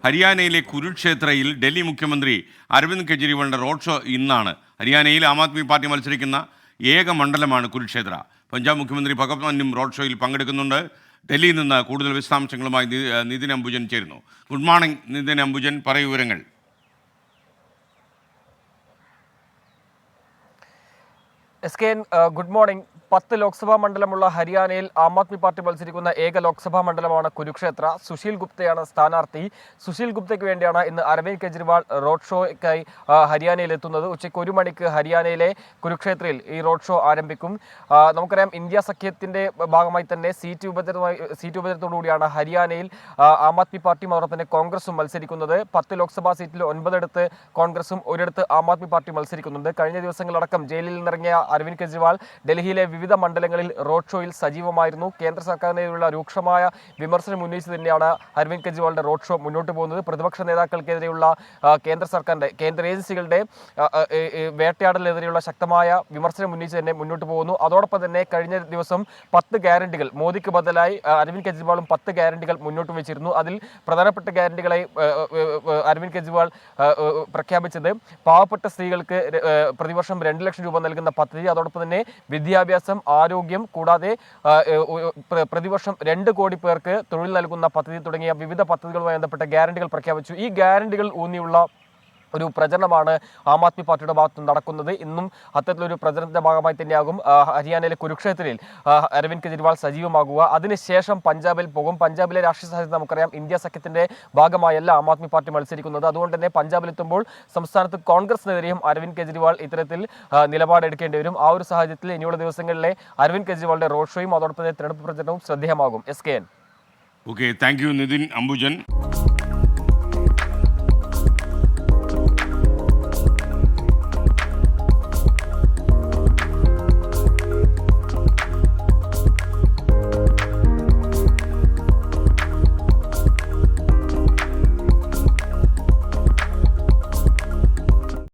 ഹരിയാനയിലെ കുരുക്ഷേത്രയിൽ ഡൽഹി മുഖ്യമന്ത്രി Aravind കെജ്രിവാളിൻ്റെ road show ഇന്നാണ്. ഹരിയാനയിൽ ആം ആദ്മി പാർട്ടി മത്സരിക്കുന്ന ഏക മണ്ഡലമാണ് കുരുക്ഷേത്ര. പഞ്ചാബ് മുഖ്യമന്ത്രി ഭഗത് മാനും റോഡ് ഷോയിൽ പങ്കെടുക്കുന്നുണ്ട്. ഡൽഹിയിൽ നിന്ന് കൂടുതൽ വിശദാംശങ്ങളുമായി നിതിൻ അംബുജൻ ചേരുന്നു. ഗുഡ് മോർണിംഗ് നിതിൻ അംബുജൻ, പറയൂ വിവരങ്ങൾ. Good morning. 10 ലോക്സഭാ മണ്ഡലമുള്ള ഹരിയാനയിൽ ആം ആദ്മി പാർട്ടി മത്സരിക്കുന്ന ഏക ലോക്സഭാ മണ്ഡലമാണ് കുരുക്ഷേത്ര. സുശീൽ ഗുപ്തയാണ് സ്ഥാനാർത്ഥി. സുശീൽ ഗുപ്തയ്ക്ക് വേണ്ടിയാണ് ഇന്ന് അരവിന്ദ് കെജ്രിവാൾ റോഡ് ഷോയ്ക്കായി ഹരിയാനയിൽ എത്തുന്നത്. ഉച്ചയ്ക്ക് 1 മണിക്ക് ഹരിയാനയിലെ കുരുക്ഷേത്രയിൽ ഈ റോഡ് ഷോ ആരംഭിക്കും. നമുക്കറിയാം, ഇന്ത്യ സഖ്യത്തിന്റെ ഭാഗമായി തന്നെ സീറ്റ് വിഭജനത്തോടുകൂടിയാണ് ഹരിയാനയിൽ ആം ആദ്മി പാർട്ടിയും അതോടൊപ്പം തന്നെ കോൺഗ്രസും മത്സരിക്കുന്നത്. 10 ലോക്സഭാ സീറ്റിൽ 9 കോൺഗ്രസും 1 ആം ആദ്മി പാർട്ടി മത്സരിക്കുന്നുണ്ട്. കഴിഞ്ഞ ദിവസങ്ങളടക്കം ജയിലിൽ നിന്നിറങ്ങിയ അരവിന്ദ് കെജ്രിവാൾ ഡൽഹിയിലെ വിവിധ മണ്ഡലങ്ങളിൽ റോഡ് ഷോയിൽ സജീവമായിരുന്നു. കേന്ദ്ര സർക്കാരിനെതിരെയുള്ള രൂക്ഷമായ വിമർശനം ഉന്നയിച്ച് തന്നെയാണ് അരവിന്ദ് കെജ്രിവാളിന്റെ റോഡ് ഷോ മുന്നോട്ട് പോകുന്നത്. പ്രതിപക്ഷ നേതാക്കൾക്കെതിരെയുള്ള കേന്ദ്ര ഏജൻസികളുടെ വേട്ടയാടലിനെതിരെയുള്ള ശക്തമായ വിമർശനം ഉന്നയിച്ച് തന്നെ മുന്നോട്ട് പോകുന്നു. അതോടൊപ്പം തന്നെ കഴിഞ്ഞ ദിവസം 10 ഗ്യാരണ്ടികൾ, മോദിക്ക് ബദലായി അരവിന്ദ് കെജ്രിവാളും 10 ഗ്യാരണ്ടികൾ മുന്നോട്ട് വെച്ചിരുന്നു. അതിൽ പ്രധാനപ്പെട്ട ഗ്യാരണ്ടികളായി അരവിന്ദ് കെജ്രിവാൾ പ്രഖ്യാപിച്ചത് പാവപ്പെട്ട സ്ത്രീകൾക്ക് പ്രതിവർഷം 2 ലക്ഷം രൂപ നൽകുന്ന പദ്ധതി, അതോടൊപ്പം തന്നെ വിദ്യാഭ്യാസം, ആരോഗ്യം, കൂടാതെ പ്രതിവർഷം 2 കോടി പേർക്ക് തൊഴിൽ നൽകുന്ന പദ്ധതി തുടങ്ങിയ വിവിധ പദ്ധതികളുമായി ബന്ധപ്പെട്ട ഗ്യാരണ്ടികൾ പ്രഖ്യാപിച്ചു. ഈ ഗ്യാരണ്ടികൾ ഊന്നിയുള്ള ഒരു പ്രചരണമാണ് ആം ആദ്മി പാർട്ടിയുടെ ഭാഗത്ത് നടക്കുന്നത്. ഇന്നും അത്തരത്തിലൊരു പ്രചരണത്തിന്റെ ഭാഗമായി തന്നെയാകും ഹരിയാനയിലെ കുരുക്ഷേത്രയിൽ അരവിന്ദ് കെജ്രിവാൾ സജീവമാകുക. അതിനുശേഷം പഞ്ചാബിൽ പോകും. പഞ്ചാബിലെ രാഷ്ട്രീയ സാഹചര്യം നമുക്കറിയാം, ഇന്ത്യ സഖ്യത്തിന്റെ ഭാഗമായല്ല ആം ആദ്മി പാർട്ടി മത്സരിക്കുന്നത്. അതുകൊണ്ട് തന്നെ പഞ്ചാബിലെത്തുമ്പോൾ സംസ്ഥാനത്ത് കോൺഗ്രസിനെതിരെയും അരവിന്ദ് കെജ്രിവാൾ ഇത്തരത്തിൽ നിലപാടെടുക്കേണ്ടി വരും. ആ ഒരു സാഹചര്യത്തിൽ ഇനിയുള്ള ദിവസങ്ങളിലെ അരവിന്ദ് കെജ്രിവാളിന്റെ റോഡ് ഷോയും അതോടൊപ്പം തന്നെ തെരഞ്ഞെടുപ്പ് പ്രചരണവും ശ്രദ്ധേയമാകും. Okay, thank you Nitin Ambujan.